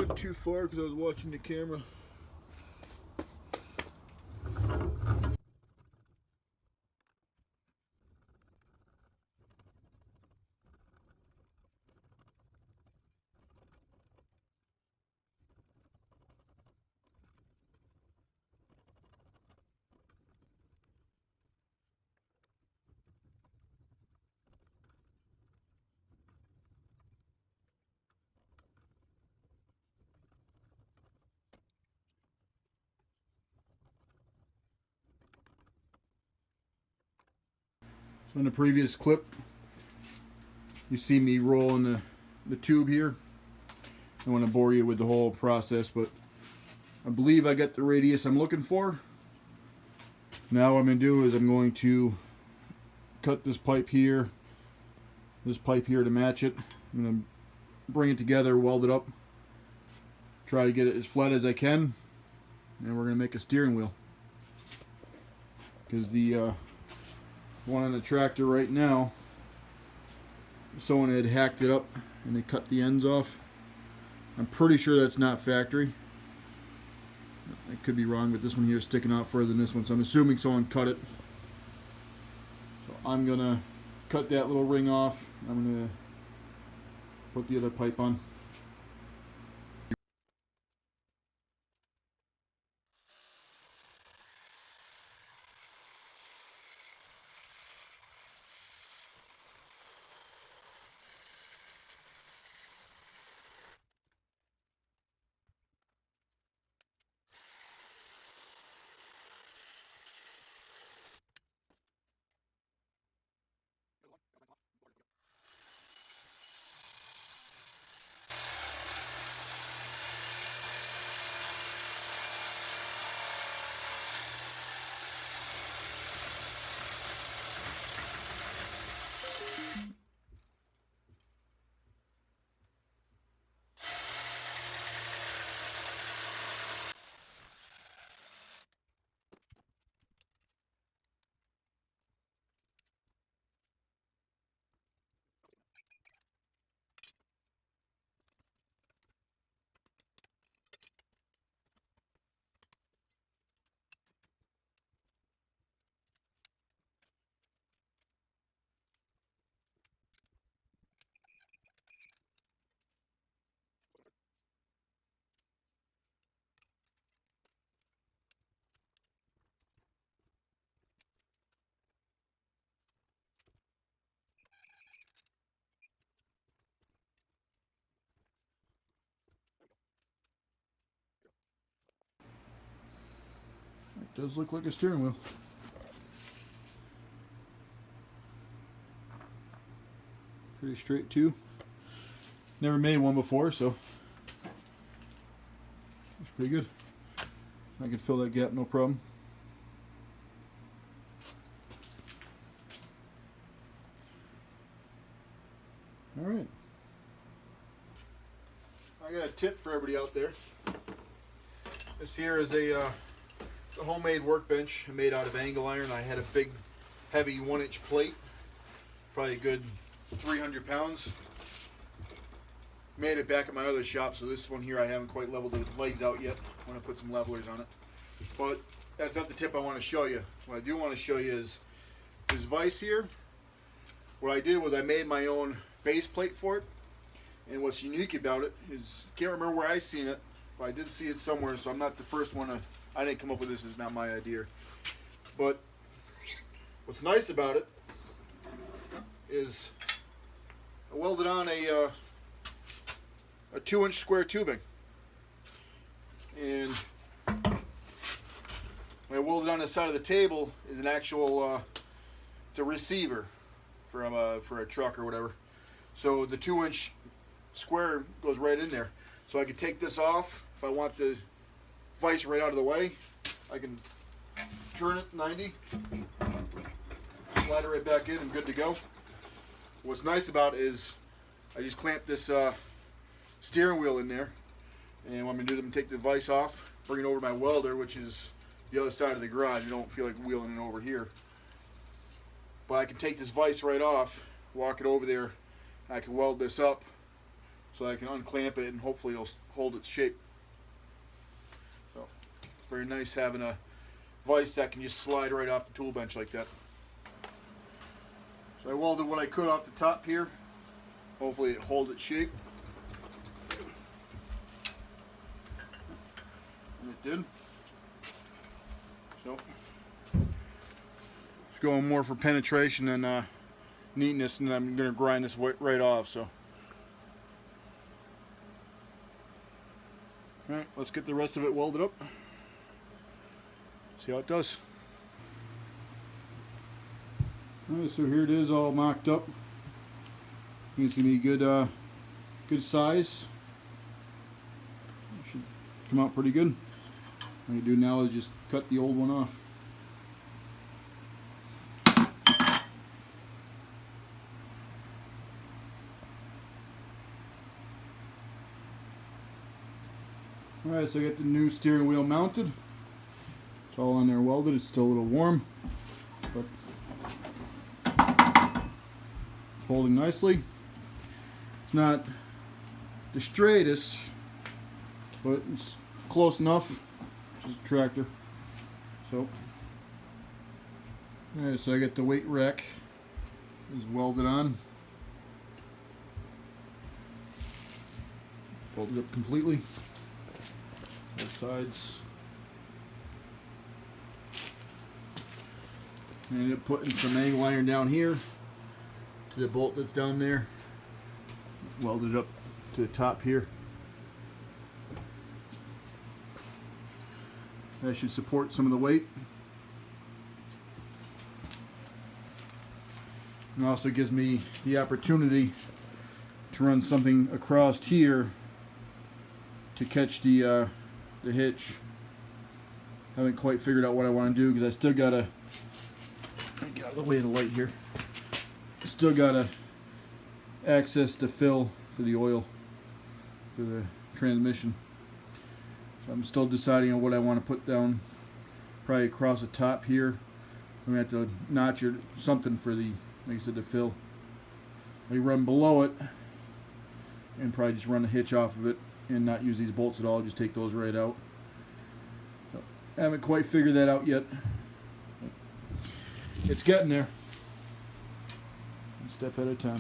went too far because I was watching the camera. So in the previous clip, you see me rolling the tube here. I don't want to bore you with the whole process, but I believe I got the radius I'm looking for. Now what I'm going to do is I'm going to cut this pipe here to match it. I'm going to bring it together, weld it up, try to get it as flat as I can, and we're going to make a steering wheel. Because the one on the tractor right now, someone had hacked it up and they cut the ends off. I'm pretty sure that's not factory. I could be wrong, but this one here is sticking out further than this one, so I'm assuming someone cut it. So I'm gonna cut that little ring off. I'm gonna put the other pipe on. It does look like a steering wheel. Pretty straight too. Never made one before, so it's pretty good. I can fill that gap no problem. All right. I got a tip for everybody out there. This here is a homemade workbench made out of angle iron. I had a big, heavy 1-inch plate, probably a good 300 pounds. Made it back at my other shop, so this one here I haven't quite leveled the legs out yet. I want to put some levelers on it. But that's not the tip I want to show you. What I do want to show you is this vise here. What I did was I made my own base plate for it. And what's unique about it is, can't remember where I seen it, but I did see it somewhere, so I'm not the first one to, I didn't come up with this, it's not my idea. But what's nice about it is I welded on a 2-inch square tubing. And when I welded on the side of the table is an actual, it's a receiver for a truck or whatever. So the 2-inch square goes right in there. So I can take this off if I want the vise right out of the way. I can turn it 90, slide it right back in, and good to go. What's nice about it is I just clamp this steering wheel in there, and what I'm going to do is I'm going to take the vise off, bring it over to my welder, which is the other side of the garage. You don't feel like wheeling it over here. But I can take this vise right off, walk it over there, and I can weld this up so I can unclamp it and hopefully it'll hold its shape. So it's very nice having a vise that can just slide right off the tool bench like that. So I welded what I could off the top here. Hopefully it holds its shape. And it did. So it's going more for penetration than neatness, and I'm going to grind this right off. So, all right, let's get the rest of it welded up. See how it does. Alright, so here it is, all mocked up. I think it's gonna be good, good size. It should come out pretty good. What I do now is just cut the old one off. Alright, so I got the new steering wheel mounted. It's all on there welded. It's still a little warm, but it's holding nicely. It's not the straightest, but it's close enough. It's just a tractor. So, alright, so I got the weight rack is welded on. Welded up completely. Both sides. I ended up putting some angle iron down here to the bolt that's down there. Welded up to the top here. That should support some of the weight. And also gives me the opportunity to run something across here to catch the hitch. Haven't quite figured out what I want to do because I still gotta get out of the way of the light here. Still gotta access the fill for the oil for the transmission. So I'm still deciding on what I want to put down. Probably across the top here. I'm gonna have to notch or something for the, like I said, the fill. I run below it and probably just run the hitch off of it and not use these bolts at all. Just take those right out. So I haven't quite figured that out yet. It's getting there. One step at a time.